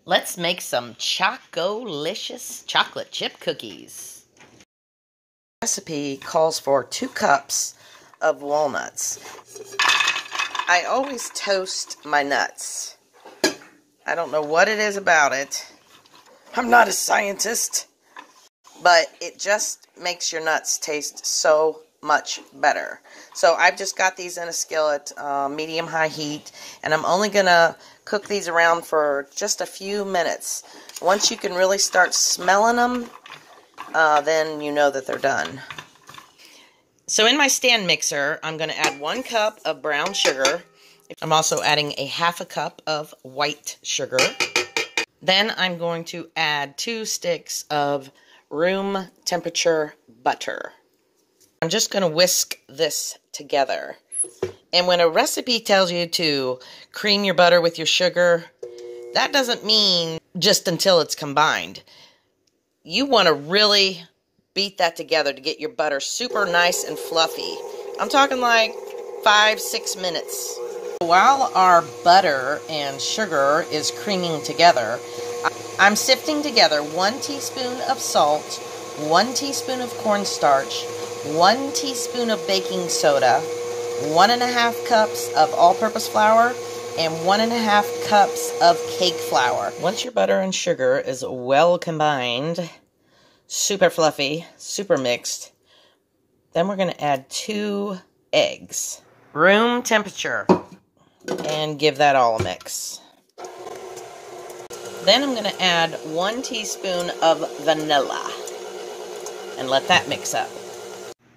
Let's make some Chocolicious chocolate chip cookies. The recipe calls for 2 cups of walnuts. I always toast my nuts. I don't know what it is about it. I'm not a scientist. But it just makes your nuts taste so much better. So I've just got these in a skillet, medium-high heat, and I'm only going to cook these around for just a few minutes. Once you can really start smelling them, then you know that they're done. So in my stand mixer, I'm going to add 1 cup of brown sugar. I'm also adding a 1/2 cup of white sugar. Then I'm going to add 2 sticks of room temperature butter. I'm just going to whisk this together. And when a recipe tells you to cream your butter with your sugar, that doesn't mean just until it's combined. You want to really beat that together to get your butter super nice and fluffy. I'm talking like 5-6 minutes. While our butter and sugar is creaming together, I'm sifting together 1 teaspoon of salt, 1 teaspoon of cornstarch, 1 teaspoon of baking soda, 1½ cups of all-purpose flour, and 1½ cups of cake flour. Once your butter and sugar is well combined, super fluffy, super mixed, then we're going to add 2 eggs. Room temperature. And give that all a mix. Then I'm going to add 1 teaspoon of vanilla and let that mix up.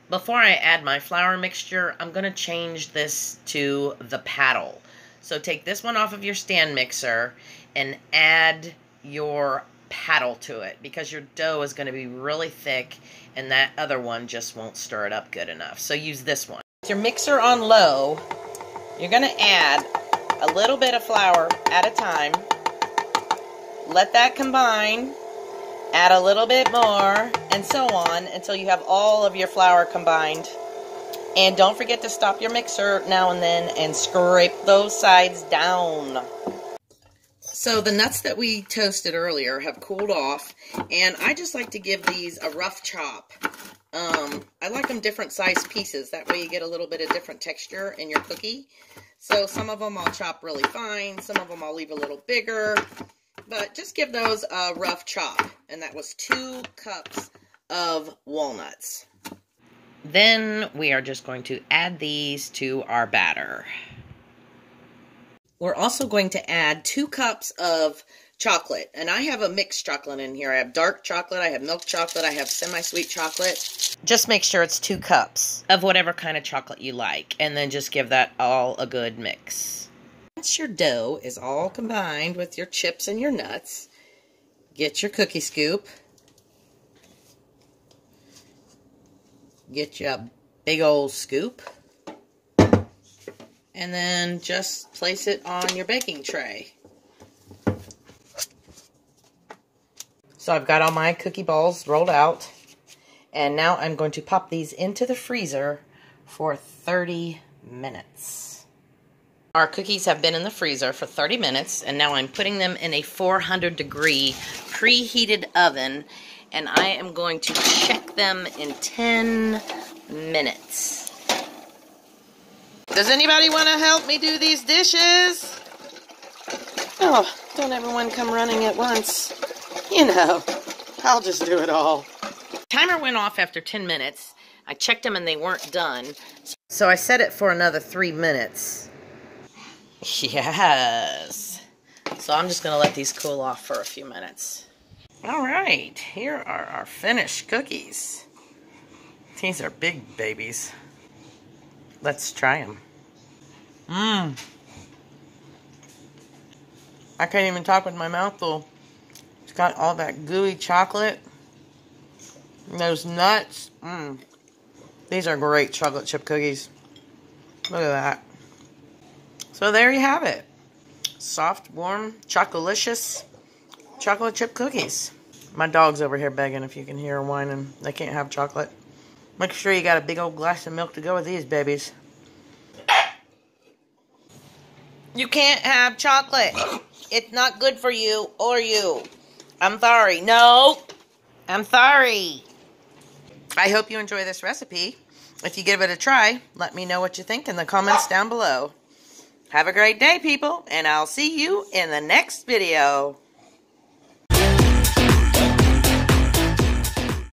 Before I add my flour mixture, I'm going to change this to the paddle. So take this one off of your stand mixer and add your paddle to it because your dough is going to be really thick and that other one just won't stir it up good enough. So use this one. With your mixer on low, you're going to add a little bit of flour at a time. Let that combine, add a little bit more, and so on until you have all of your flour combined. And don't forget to stop your mixer now and then and scrape those sides down. So the nuts that we toasted earlier have cooled off, and I just like to give these a rough chop. I like them different size pieces. That way you get a little bit of different texture in your cookie. So some of them I'll chop really fine, some of them I'll leave a little bigger. But just give those a rough chop. And that was 2 cups of walnuts. Then we are just going to add these to our batter. We're also going to add 2 cups of chocolate. And I have a mixed chocolate in here. I have dark chocolate, I have milk chocolate, I have semi-sweet chocolate. Just make sure it's 2 cups of whatever kind of chocolate you like. And then just give that all a good mix. Once your dough is all combined with your chips and your nuts, get your cookie scoop. Get you a big old scoop. And then just place it on your baking tray. So I've got all my cookie balls rolled out. And now I'm going to pop these into the freezer for 30 minutes. Our cookies have been in the freezer for 30 minutes, and now I'm putting them in a 400-degree preheated oven, and I am going to check them in 10 minutes. Does anybody want to help me do these dishes? Oh, don't everyone come running at once. You know, I'll just do it all. Timer went off after 10 minutes. I checked them and they weren't done, so I set it for another 3 minutes. Yes. So I'm just going to let these cool off for a few minutes. Alright, here are our finished cookies. These are big babies. Let's try them. I can't even talk with my mouth full. It's got all that gooey chocolate. And those nuts. These are great chocolate chip cookies. Look at that. So there you have it. Soft, warm, chocolicious chocolate chip cookies. My dog's over here begging if you can hear her whining. They can't have chocolate. Make sure you got a big old glass of milk to go with these babies. You can't have chocolate. It's not good for you or you. I'm sorry. No, I'm sorry. I hope you enjoy this recipe. If you give it a try, let me know what you think in the comments down below. Have a great day, people, and I'll see you in the next video.